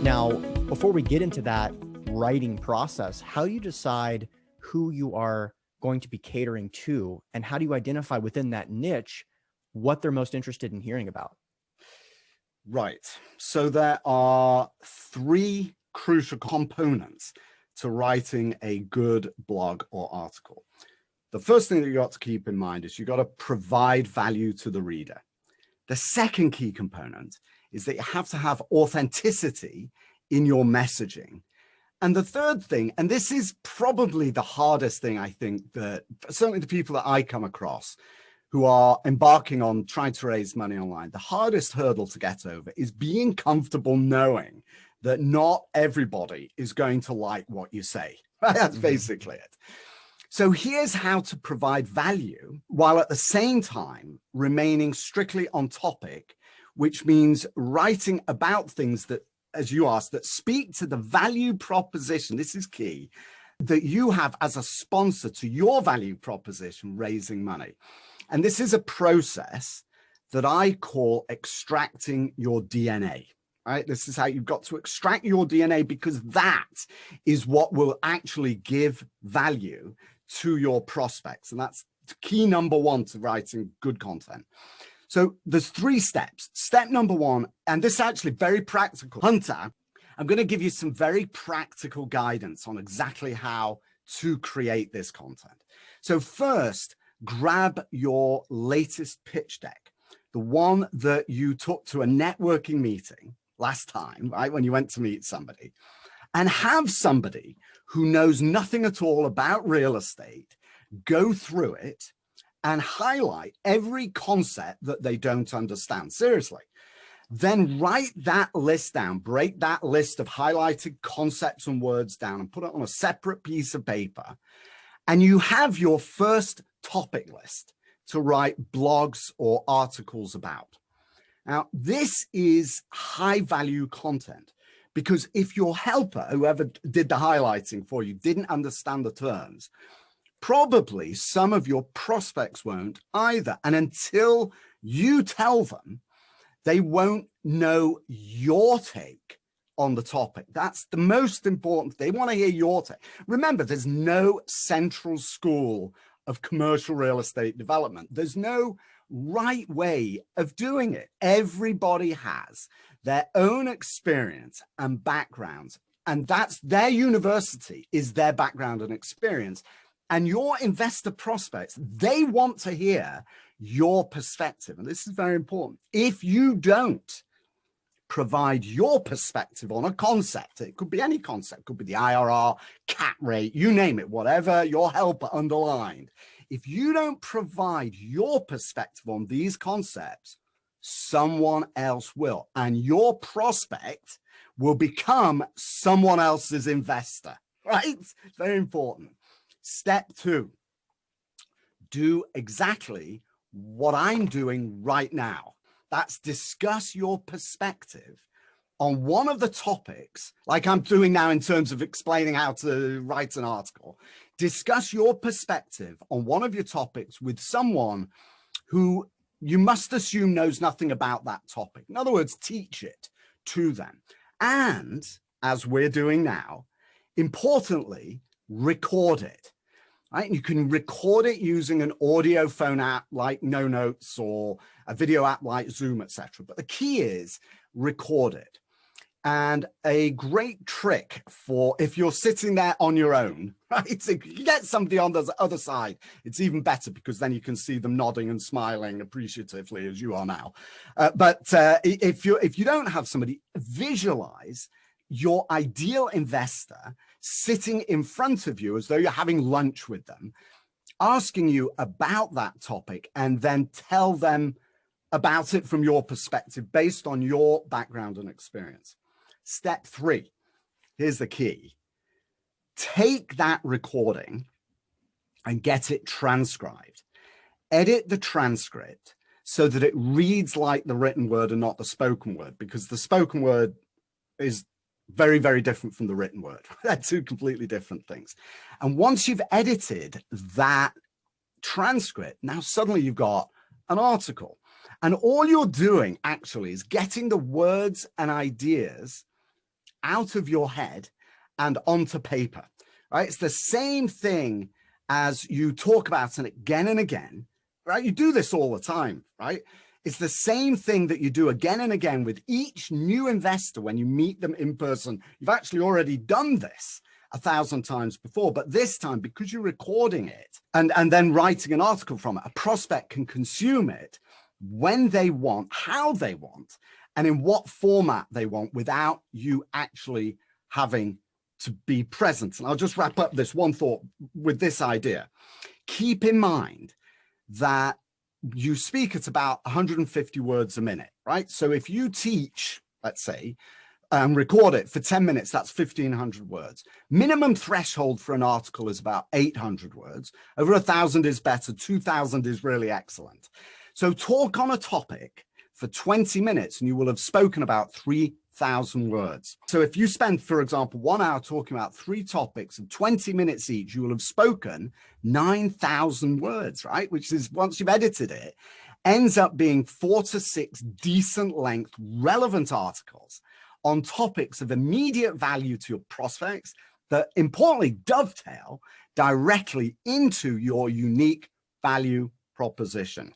Now, before we get into that writing process, how do you decide who you are going to be catering to, and how do you identify within that niche what they're most interested in hearing about? Right. So there are three crucial components to writing a good blog or article. The first thing that you got to keep in mind is you got to provide value to the reader. The second key component is that you have to have authenticity in your messaging. And the third thing, and this is probably the hardest thing, I think, that certainly the people that I come across who are embarking on trying to raise money online, the hardest hurdle to get over is being comfortable knowing that not everybody is going to like what you say. That's basically it. So here's how to provide value while at the same time remaining strictly on topic, which means writing about things that, as you asked, that speak to the value proposition. This is key, that you have as a sponsor to your value proposition, raising money. And this is a process that I call extracting your DNA. Right? This is how you've got to extract your DNA, because that is what will actually give value to your prospects. And that's key number one to writing good content. So there's 3 steps. Step number 1, and this is actually very practical. Hunter, I'm going to give you some very practical guidance on exactly how to create this content. So first, grab your latest pitch deck, the one that you took to a networking meeting last time, right, when you went to meet somebody, and have somebody who knows nothing at all about real estate go through it and highlight every concept that they don't understand. Seriously. Then write that list down, break that list of highlighted concepts and words down and put it on a separate piece of paper. And you have your first topic list to write blogs or articles about. Now, this is high value content, because if your helper, whoever did the highlighting for you, didn't understand the terms, probably some of your prospects won't either. And until you tell them, they won't know your take on the topic. That's the most important. They want to hear your take. Remember, there's no central school of commercial real estate development. There's no right way of doing it. Everybody has their own experience and backgrounds, and that's their university is their background and experience. And your investor prospects, they want to hear your perspective. And this is very important. If you don't provide your perspective on a concept, it could be any concept, it could be the IRR, cap rate, you name it, whatever your helper underlined. If you don't provide your perspective on these concepts, someone else will. And your prospect will become someone else's investor, right? It's very important. Step 2, do exactly what I'm doing right now. That's discuss your perspective on one of the topics, like I'm doing now in terms of explaining how to write an article. Discuss your perspective on one of your topics with someone who you must assume knows nothing about that topic. In other words, teach it to them. And as we're doing now, importantly, record it. Right? You can record it using an audio phone app like No Notes or a video app like Zoom, etc. But the key is record it. And a great trick for if you're sitting there on your own, right? So if you get somebody on the other side, it's even better, because then you can see them nodding and smiling appreciatively as you are now. But if you don't have somebody, visualize your ideal investor sitting in front of you as though you're having lunch with them, asking you about that topic, and then tell them about it from your perspective based on your background and experience. Step 3, here's the key. Take that recording and get it transcribed. Edit the transcript so that it reads like the written word and not the spoken word, because the spoken word is very, very different from the written word. They're 2 completely different things. And once you've edited that transcript, now suddenly you've got an article. And all you're doing actually is getting the words and ideas out of your head and onto paper, right? It's the same thing as you talk about it again and again, right? You do this all the time, right? It's the same thing that you do again and again with each new investor when you meet them in person. You've actually already done this 1,000 times before, but this time, because you're recording it and then writing an article from it, a prospect can consume it when they want, how they want, and in what format they want without you actually having to be present. And I'll just wrap up this one thought with this idea. Keep in mind that you speak at about 150 words a minute, right? So if you teach, let's say, record it for 10 minutes, that's 1,500 words. Minimum threshold for an article is about 800 words. Over 1,000 is better. 2,000 is really excellent. So talk on a topic for 20 minutes and you will have spoken about 3,000 words. So if you spend, for example, 1 hour talking about 3 topics of 20 minutes each, you will have spoken 9,000 words, right? Which is, once you've edited it, ends up being 4 to 6 decent length, relevant articles on topics of immediate value to your prospects that importantly dovetail directly into your unique value proposition.